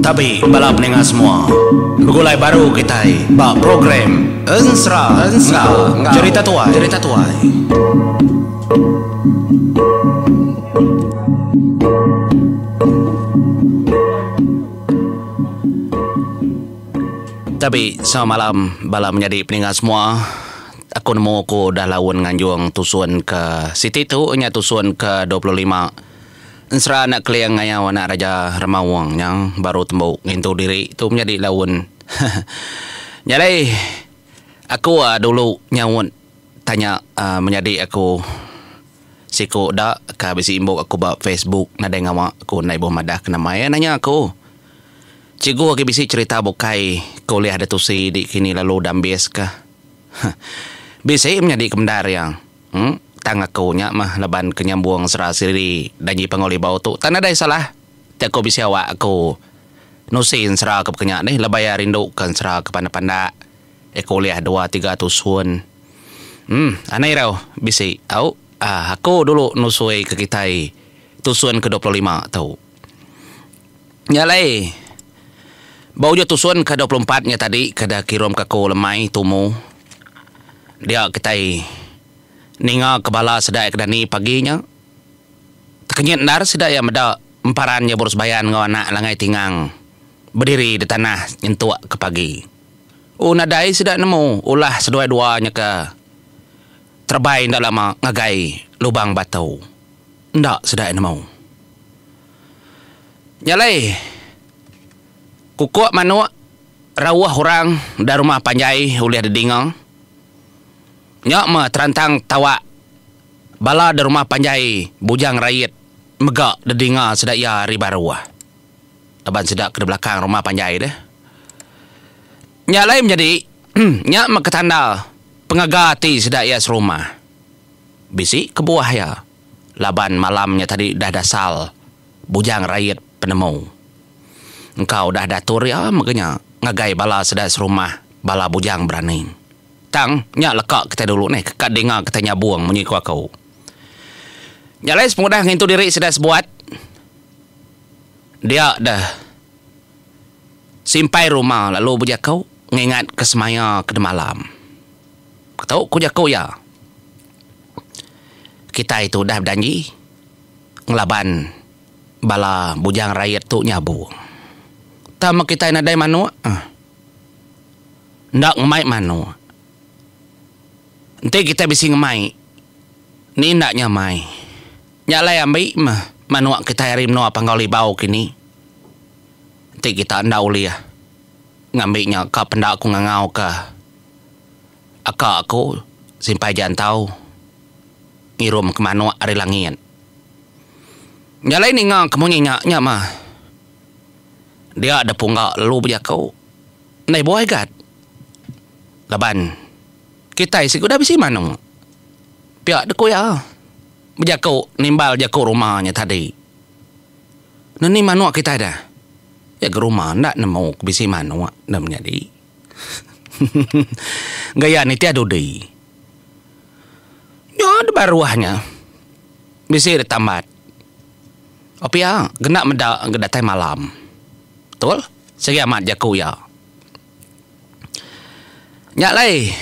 Tapi balap ninga semua gulai baru kita ba program Ensra cerita tuai. Tapi semalam bala menjadi peningat semua, aku nemu aku dah lawan nganjuang tusun ke Siti tu nya tusun ke 25. Ensra nak kliang ngaya anak Raja Remawang yang baru tembuk ngintu diri tu menjadi lawan. Jadi aku dulu nyawun tanya menjadi aku siku dak ka bisi imbuk aku ba Facebook nadai ngawa aku nai boh madah kena maya nanya aku. Cikgu aku bisi cerita bukai kuliah ada tusi di kini lalu dambes kah? Bisi menjadi kemdar yang tang aku nya mah leban kenyambung serasiri danji pengoli bau tu. Tan ada salah. Ti aku bisi awak aku nusin sera ke kenya ni lebay rindu kan sera ke panda-panda. Kuliah 2-3 tusun. Anai rau bisi au aku dulu nusui ke kitai tusun ke 25 tau. Nyalai bau jo tusun ke 24 nya tadi kada kirom ke ko lemai tumu. Dia kitai ninga kebala sedai kedani paginya. Tekenyet ndar sedai meda emparan nya boros bayan ngau anak langai tingang. Berdiri di tanah nyentuak ke pagi. Nadai sedai nemu ulah sedua-duanya ke terbaik ndak lama ngagai lubang batu. Ndak sedai nemu. Nyalai kukuk manuk rawah orang dari rumah panjai ulih dedingang. Nyak ma terantang tawa bala dari rumah panjai bujang rakyat megak dedinga sedak ya riba rawah. Aban sedak ke belakang rumah panjai deh. Nyak lain menjadi nyak ma ketanda pengagati sedak ya serumah. Bisi ke buah ya. Laban malamnya tadi dah dasal bujang rakyat penemu. Engkau dah datur ya makanya ngagai bala sedas rumah bala bujang berani. Tang nya lekak kita dulu nih kat dengar kita nyabuang munyi ku aku. Nya les pemudah ngintu diri sedas buat. Dia dah simpai rumah lalu bujakau ngingat ke semaya ke malam. Tahu ku jakau ya. Kita itu dah berjanji ngelaban bala bujang rakyat tu nyabuang. Tama kita nadai manu ndak ngemai manu. Nanti kita bisi ngemai ni ndak nyamai nyalai ambil mah manu kita harim no apa ngau libau kini. Nanti kita ndak uliah ngambilnya ka pendak aku ngangau ka aka aku simpai jantau ngirum ke manu ari langit. Nyalai ni ngang kemunyi nya mah dia ada punggak lalu berjakau naik buah gat laban kita isi kuda bisi manung pihak deku ya berjakau nimbal jakau rumahnya tadi nani manuk kita dah ya ke rumah ndak nemu bisi manuk dah menjadi gaya ni tiada dei ya ada baruahnya bisi ditambat opi ya genak medak gedatai malam. Betul? Segi amat jaku ya. Nyak lai.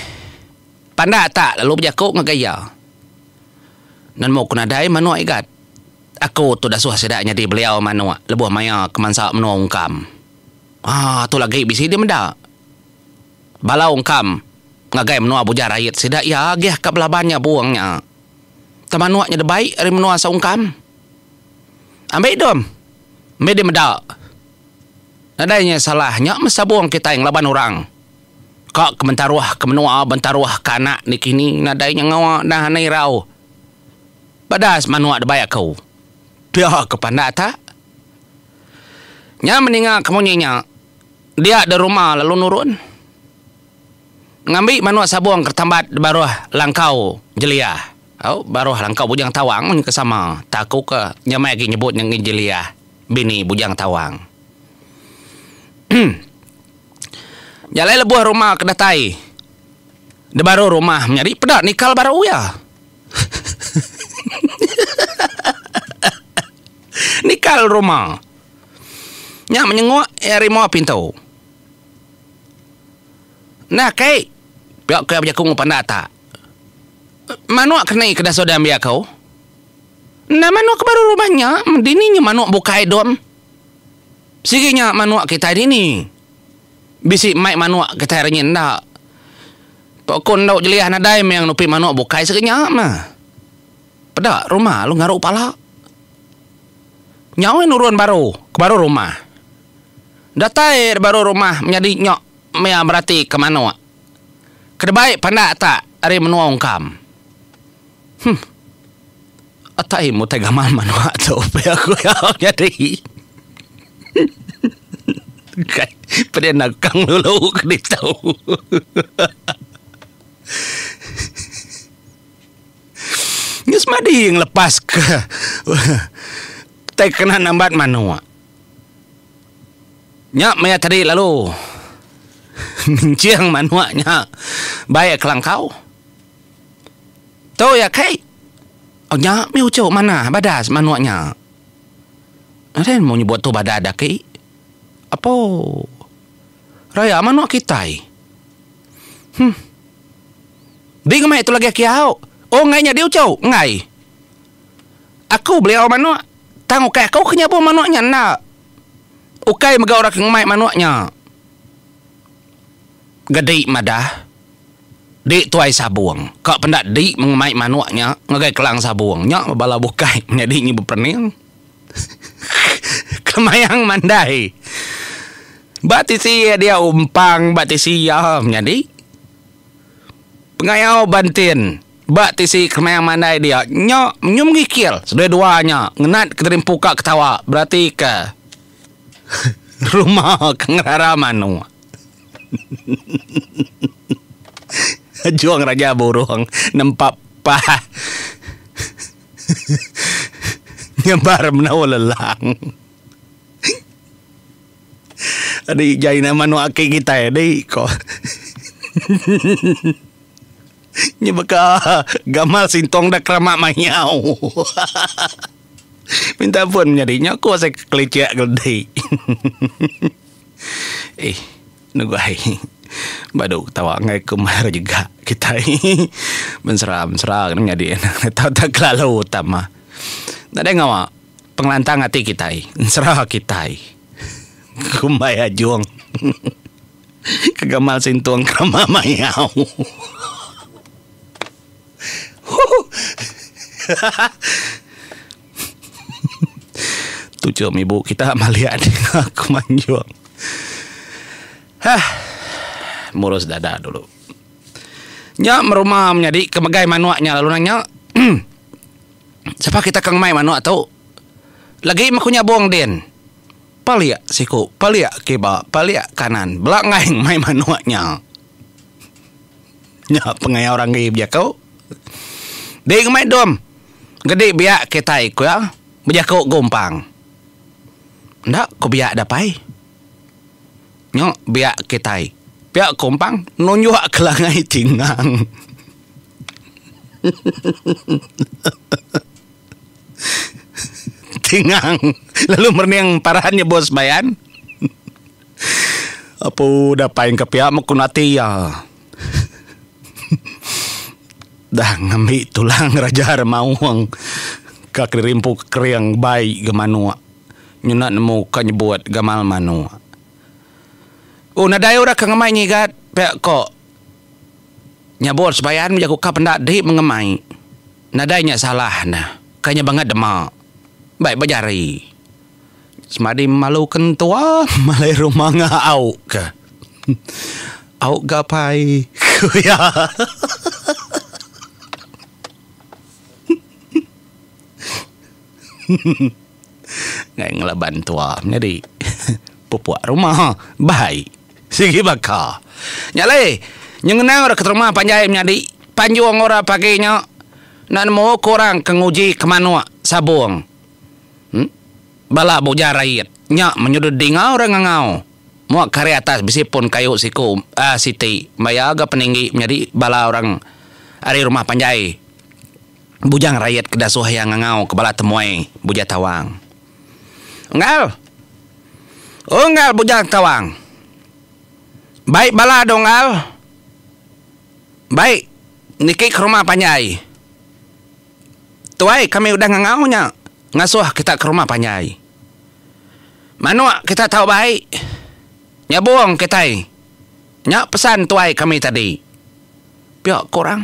Panda tak lalu berjaku ngegaya. Dan mau kena dai manuak igat. Aku tu dah suah sedaknya di beliau manuak. Lebuh maya kemansa menua ungkam. Tu lagi bisi dia mendak. Balau ungkam. Ngagai menua bujar rakyat sedak ya agih ke belabannya buangnya. Tamanuaknya dah baik dari menua saungkam. Ambil dom. Ambil dia mendak. Nadanya salahnya masa buang kita yang laban orang. Kak kementaruah kemenua bentaruah kanak ni kini nadanya ngawa dah hanai rau. Badas manua ada bayak kau. Dia kepandak tak? Nya meninggal kemunyinya. Dia ada rumah lalu nurun. Ngambil manua sabuang kertambat baruah langkau jeliah. Baruah langkau bujang tawang ke sama. Takut ke nyamai lagi nyebut yang jeliah. Bini bujang tawang. Jalai lebuah rumah kedatai. De baru rumah menjadi pedak nikal baru ya. tinggal rumah. Nya menyengok rimau pintu. Nah kai, biak kau berjakung pandata. Manuk kena kedah soda biak kau. Nah manuk ke baru rumahnya, dininya manuk buka dom. Siginya manuk kita dini. Bisi mai manuk kita hari ni ndak. Pokon dau jeliah nadai yang nupi manuk bukai seginya mah. Pada rumah lu ngaruk pala. Nyawa nurun baru, ke baru rumah. Datai baru rumah menjadi nyok mea berarti ke manuk. Kedebaik pandak tak ari menuang kam. Atai mu tega manuk tu pe aku ya jadi. Kai pada nak kang dulu ke tahu. Nyus madi yang lepas ke tak kena nambat manua. Nyak maya tadi lalu menciang manuanya baik kelang kau. Tahu ya kai. Oh nyak mi ucap mana badas manuanya. Ada mau nyebut tu badas dah kai. Apa? Raya manua kita. Di kemai itu lagi kiau. Oh ngainya dia ucau, ngai. Aku beli awak manuk. Tang ukai kau kenyapu manuknya nak. Ukai mega orang kemai manuknya. Gede madah. Dik tuai sabuang. Kau pendak dik mengemai manuknya. Ngagai kelang sabuangnya. Bala bukai. Jadi ini berpening. Kemayang mandai. Batisi dia umpang. Batisi ya. Jadi. Pengayau bantin. Bak tisi kemayang mandai dia. Nyok menyum gikil. Sedua-duanya. Ngenat keterimpuka ketawa. Berarti ke rumah kengerara manu. Juang raja burung. Nampak pah. Nyebar menawa lelang. Adik jai nama manu aki kita ya. Adik kok. Nya baka gamal sintong dak kramak mayau. Minta pun nyarinya aku saya kelicak gede. Nugai. Badu tawa ngai kemar juga kita. Menseram nyadi enak. Tahu tak lalu utama. Tak ada ngawa penglantang hati kita. Serah kita. Kumaya juang. Kegamal sintong kramak mayau. Tujuh ibu kita melihat aku manjuang. Murus dada dulu. Nya merumah menjadi kemegai manuaknya lalu nanya. Siapa kita kang mai manuak tau? Lagi makunya buang den. Palia siku, palia keba, palia kanan. Belak ngaing mai manuaknya. Nya pengaya orang gaya kau. Dek mai dom. Gede biak ketai ko ya. Berjakok gompang. Ndak ko biak dapai. Nyo biak ketai. Biak gompang nonjok kelangai tingang. Tingang. Lalu merneng parahannya bos bayan. Apa dapain ke pihak mekunati ya. Dah ngambil tulang raja remauang kak rimpu keriang bayi ke manua nyunat nemu kan buat gamal manua. Oh nadai ora kang ngamai ni gat pek kok nyabot sebayan jago ka pendak di mengemai nadainya salah nah kanya banget demak baik bajari semadi malu kentua malai rumah ngau ke au gapai ya. Ngai ngelaban tua jadi pupuak rumah baik sigi baka nyale nyengenang ora ke rumah panjai menjadi panjuang ora pakainya nan mau korang kenguji kemanua sabung bala boja rakyat nya menyudut dingau orang ngau muak kari atas bisipun kayu siku siti mayaga peninggi menjadi bala orang ari rumah panjai bujang rakyat kedasuh yang ngangau kebala temuai buja tawang. Ngal. Oh, ngal bujang tawang. Baik bala dong, ngal. Baik. Niki ke rumah Panyai. Tuai, kami udah ngangaunya. Ngasuh kita ke rumah Panyai. Manua kita tahu baik. Nyabuang kita. Nyak pesan tuai kami tadi. Piak korang.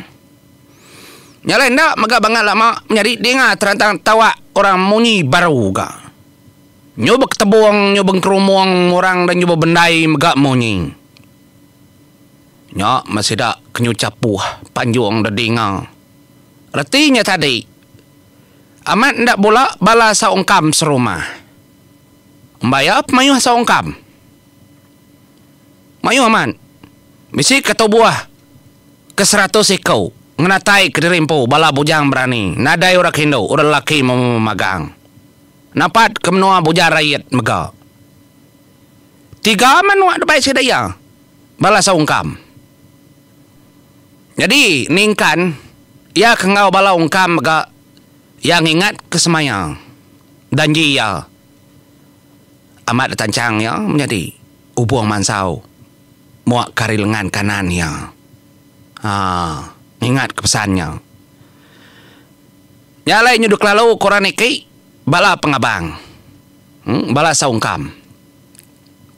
Nyalain dak maga bangat lama menjadi dengar terantang tawa orang munyi baru ga. Nyoba ketebuang, nyoba kerumuang orang dan nyoba bendai maga munyi. Nyak masih dak kenyucapuh panjuang dah dengar. Artinya tadi amat ndak bola bala saungkam serumah. Mbayap mayuh saungkam. Mayuh aman. Misi kata buah ke 100 ekau ngenatai ke dirimpu bala bujang berani nadai orang Hindu orang lelaki memagang napat ke menua bujang rakyat mega 3 menua depan sedaya bala saungkam. Jadi ningkan ia kengau bala ungkam mega yang ingat kesemayang dan dia amat tancang ya menjadi ubuang mansau muak kari lengan kanannya. Ingat kepesannya. Nyalai nyuduk lalu koran iki bala pengabang. Bala saungkam.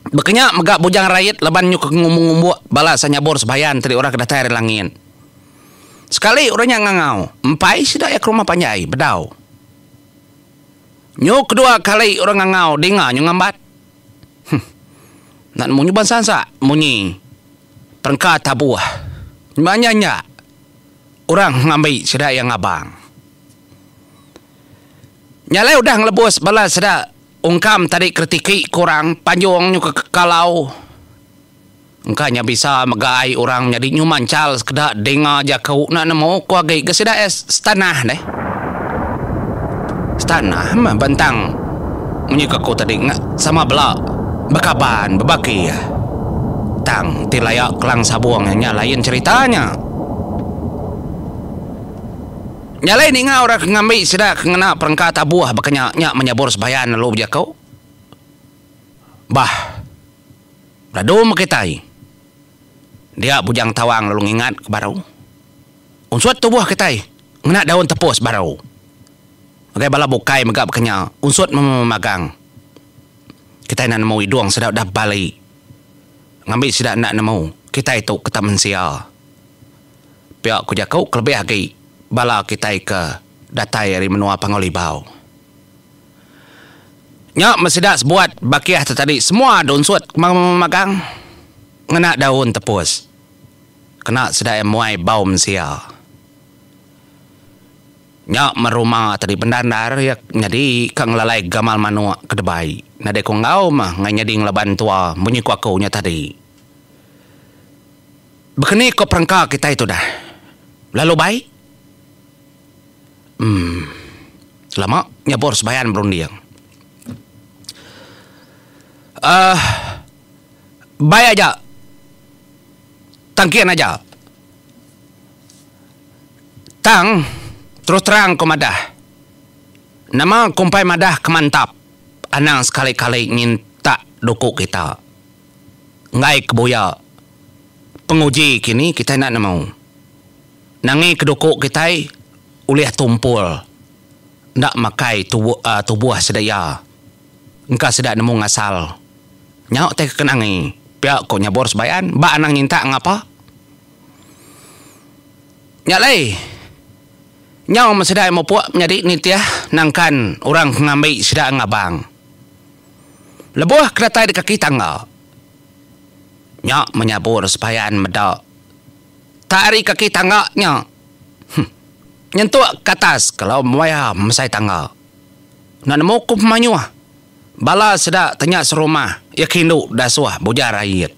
Bekenya megak bujang rakyat leban nyuk ngumung-ngumbu bala sanyabor sebayan tadi orang kedatai langin. Sekali orangnya ngangau, empai sudah ya ke rumah Panyai bedau. Nyuk kedua kali orang ngangau dengar nyuk ngambat. Nak munyi bansansa munyi. Perengkat tabuah. Banyaknya orang ngambil sedak yang abang. Nyalai udah ngelebus bala sedak ungkam tadi kritiki kurang panjang nyuka kalau. Engkanya bisa megai orang jadi nyumancal sekedak dengar aja kau nak nemu ku agai ke sedak setanah deh. Setanah mah bentang menyuka kau tadi sama bela bekaban bebaki ya. Tang tilayak kelang sabuangnya lain ceritanya. Nyalain ingat orang ngambil sedak kena perengkat buah bakanya nyak menyabur sebayan lalu dia kau. Bah. Radom kitai. Dia bujang tawang lalu ingat ke baru. Unsut tubuh kitai ngena daun tepus baru. Bagai bala bukai megap bakanya unsut memagang. Kitai nak nemu hidung sedak dah balik. Ngambil sidak nak nemu kita itu ke taman sia. Pihak ku jakau kelebih lagi bala kita ke datai dari menua Pangolibau. Nyak mesidak sebuat bakiah tadi semua daun suat magang ngena daun tepus. Kena sedak muai bau mensia. Nyak merumah tadi pendandar ya jadi kang lalai gamal manua kedebai. Nade ko ngau mah nganyading laban tua bunyi ku aku nya tadi. Bekeni ko perangka kita itu dah. Lalu baik. Lama nyabor sebayan berundiang. Baik aja. Tangkian aja. Tang terus terang ko madah. Nama kumpai madah kemantap. Anang sekali-kali minta dukuk kita. Ngai keboya. Penguji kini kita nak mau. Nangi kedukuk kita ulih tumpul. Nak makai tubuh sedaya. Engkau sedak nemu ngasal. Nyok teh kenangi. Pihak kau nyabor sebayan. Ba anang minta ngapa? Nyalai. Nyau masedai mau puak menjadi nitiah nangkan orang ngambil sedak ngabang. Lebuh keratai di kaki tangga. Nyak menyabur sepayan medak. Tari kaki tangga nyak. Nyentuk ke atas kalau maya mesai tangga. Nak nemu kup manyuah. Bala sedak tanya serumah. Yakin duk dasuah bujar rakyat.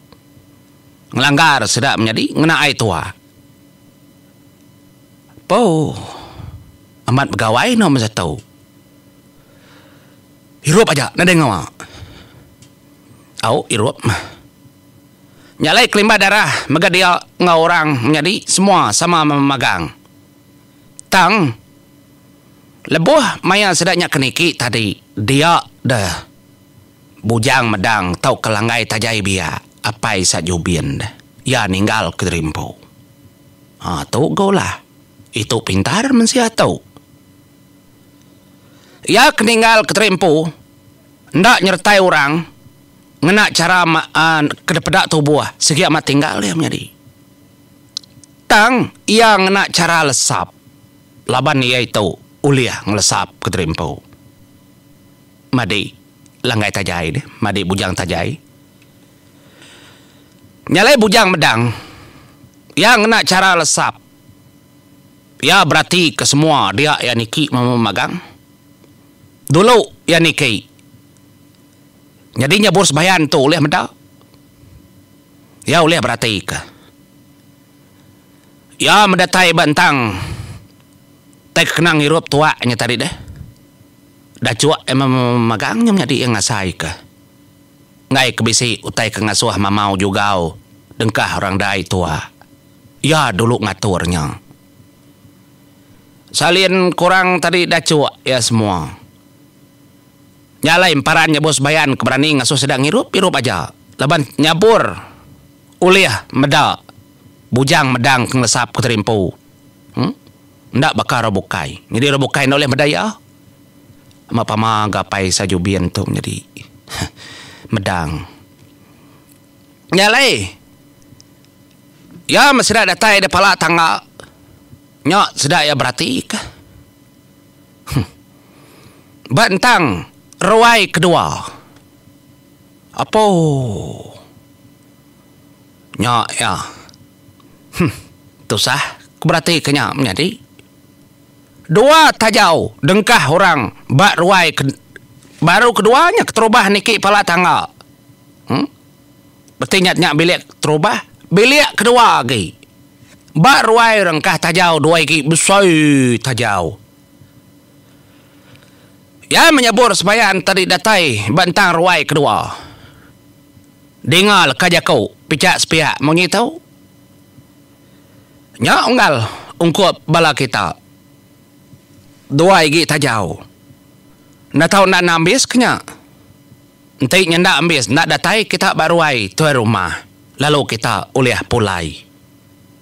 Ngelanggar sedak menjadi ngena air tua. Po. Amat begawai no masa tahu. Hirup aja, nada ngawa. Au hirup. Nyalai kelimba darah, mega dia ngau orang menjadi semua sama memagang. Tang lebuh maya sedaknya keniki tadi dia dah bujang medang tau kelangai tajai biak apai sa jubien ya ninggal ke rimpo. Tu golah. Itu pintar mensia tau. Ya keninggal ke rimpo. Ndak nyertai orang. Ngena cara kedepedak tubuh. Segi amat tinggal dia menjadi. Tang ia ngena cara lesap. Laban ia itu uliah ngelesap ke rimpo. Madi langgai tajai deh. Madi bujang tajai. Nyalai bujang medang. Yang ngena cara lesap. Ya berarti ke semua dia yang niki memagang. Dulu yang niki. Jadinya bos bayan tu oleh medak. Ya oleh berarti ke. Ya mendatai bantang. Tak kenang hirup tuanya tadi deh. Dah cuak emang memagangnya menjadi yang ngasai ke. Ngai kebisi utai ke ngasuh mamau juga. Dengkah orang dai tua. Ya dulu ngaturnya. Salin kurang tadi dah cuak ya semua. Nyalai parannya bos bayan keberani ngasuh sedang hirup aja. Leban nyabur. Uliah medak. Bujang medang kengesap ke terimpu. Ndak bakar robukai. Jadi robukai oleh medaya. Mapama gapai sajubian tu menjadi medang. Nyalai. Ya masih dah datai de pala tangga. Nyok sedak ya berarti ke. Bantang ruai kedua. Apa? Nyok ya. Tu sah. Berarti kenyak menjadi. Dua tajau. Dengkah orang. Bak ruai. Baru keduanya keterubah niki pala tangga. Berarti nyak bilik terubah. Bilik kedua lagi. Bak ruai rengkah tajau. Dua lagi besar tajau. Ya menyabur sebayan tadi datai. Bantang ruai kedua. Dengar kajakau. Picak sepihak. Mau tahu? Nya unggal. Ungkup bala kita. Dua lagi tajau. Nak tahu nak nambis kenya. Nanti nyendak ambis. Nak datai kita baruai. Tuai rumah. Lalu kita uliah pulai.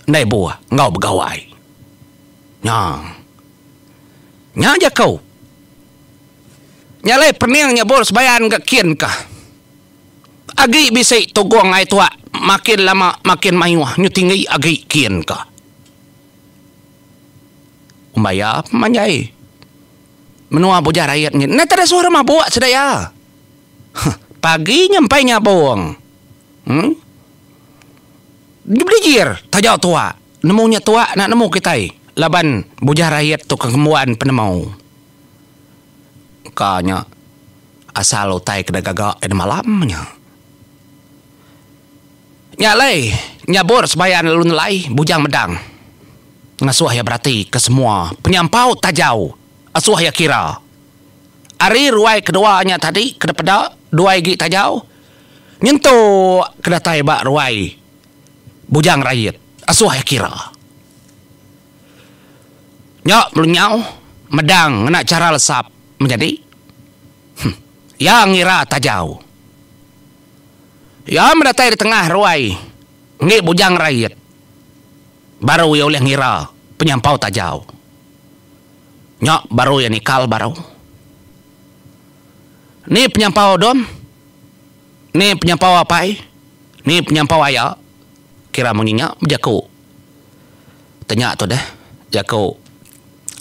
Nai buah. Ngau begawai. Nya aja kau. Nyalai perniang nyabur sebayan gak kian kah. Agi bisa togong ay tua. Makin lama makin mayuah. Nyutingi agi kian kah. Umbaya manjai. Menua bujar rakyatnya. Nah tak ada suara mabuk sedaya. Pagi nyampai nyabong. Dibelijir tajau tua. Nemunya tua nak nemu kita. Laban bujar rakyat tu kekemuan penemau. Kanya asal utai kena gagak malamnya. Nyalai nyabur sebayan lalu nelai bujang medang. Ngasuh ya berarti ke semua penyampau tajau. Asuh ya kira. Ari ruai keduanya tadi kena pedak. Dua lagi tajau. Nyentuh kena taibak ruai. Bujang rakyat. Asuh ya kira. Nyok melunyau. Medang nak cara lesap. Menjadi. Yang ngira tajau. Ya mendatai di tengah ruai. Ngi bujang rakyat. Baru ya oleh ngira. Penyampau tajau. Nyok baru ya nikal baru. Ni penyampau dom. Ni penyampau apai. Ni penyampau ayak. Kira menginyak jaku. Tanya tu dah. Jaku.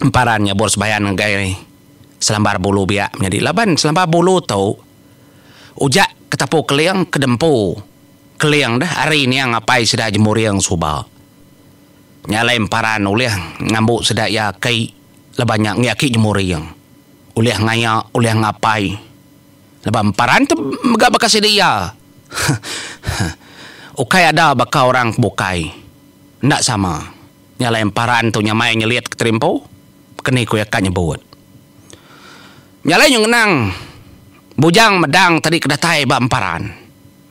Emparannya bos bayan ngai selambar bulu biak menjadi laban selambar bulu tau. Ujak ketapu keliang kedempu. Keliang dah hari ni yang apai sudah jemur yang subah. Nyalai emparan uliah ngambuk sudah ya kai lebanyak ngaki jemur yang. Uliah ngayak, uliah ngapai. Leban emparan tu megak bekas dia. Ukai ada baka orang bukai. Ndak sama. Nyala emparan tu nyamai nyeliat ke terimpo. Keni ku yakan nyebut. Nyala yang ngenang. Bujang medang tadi kedatai ba emparan.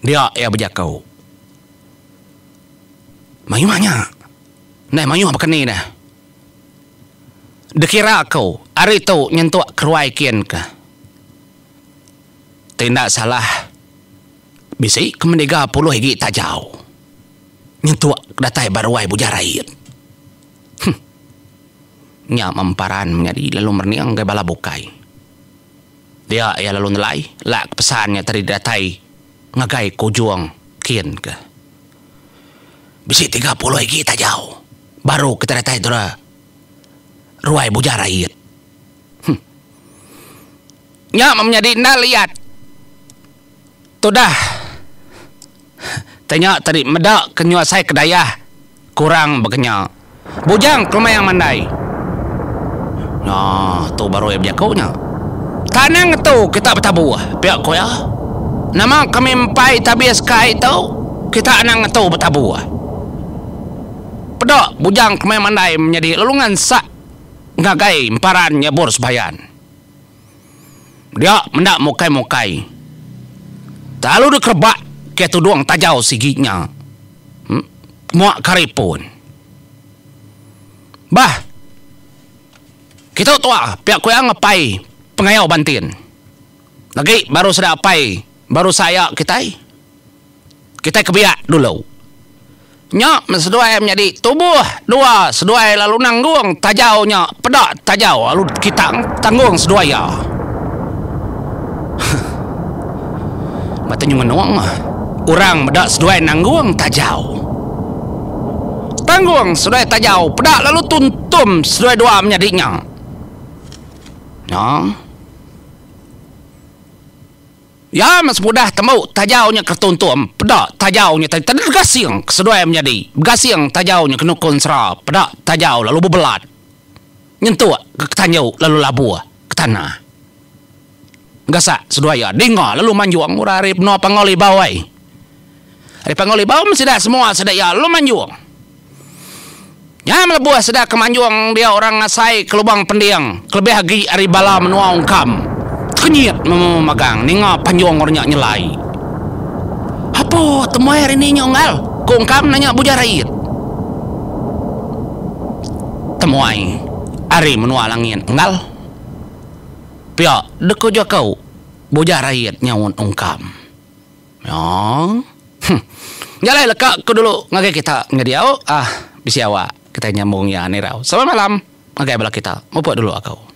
Dia ya berjakau. Mayuhnya. Nah mayuh bekeni dah. Dekira kau. Hari tu nyentuk keruai kian ke. Tindak salah. Bisi kemendega 10 higi tajau. Nyentuak datai baruai bujarait. Nya memparan menjadi lalu merniang gay bala bukai. Dia ya lalu nelai, lak pesannya tadi datai ngagai kujuang kian ke. Bisi 30 higi tajau. Baru kita datai dura ruai bujarait. Nya menjadi nak lihat. Tudah. Tanya tadi medak kenyuasai kedayah. Kurang begenya. Bujang ke yang mandai. Nah, tu baru yang berjakaunya. Tanang tu kita bertabuh. Pihak ko ya. Nama kami empai tabias kai tu. Kita anang tu bertabuh. Pedak bujang ke yang mandai menjadi lelungan sak. Ngagai emparannya bors bayan. Dia mendak mukai-mukai. Lalu dikerbak ke tuduang tajau siginya. Muak karipun. Bah. Kita tua pihak kuyang ngapai pengayau bantin. Lagi baru sudah apai. Baru saya kita. Kita kebiak dulu. Nya sesuai menjadi tubuh dua sesuai lalu nanggung tajaunya pedak tajau lalu kita tanggung sesuai ya. Matanya menuang orang bedak sesuai nanggung tajau. Tanggung sesuai tajau pedak lalu tuntum sesuai dua menjadinya. Ya mas mudah temu tajaunya kertuntum pedak tajaunya tadi gasing sesuai menjadi gasing tajaunya kenukun serap pedak tajau lalu bebelat nyentuh ke tanjau lalu labuh ke tanah gasak sedaya dengar lalu manjuang murari no pangoli bawai hari pangoli bawai mesti dah semua sedaya lalu manjuang ya melebuh sedah kemanjuang dia orang ngasai ke lubang pendiang kelebih hagi ari bala menuang kam kenyit memagang ninga panjuang ornya nyelai apa temu hari ini nyongal kongkam nanya bujarait temuai ari menua langit ngal pia deko jo kau bujarait nyawon ongkam ya jalai lekak ku dulu ngage kita ngediau bisi awak kita nyambung ya nirau selamat malam ngage bala kita mau buat dulu akau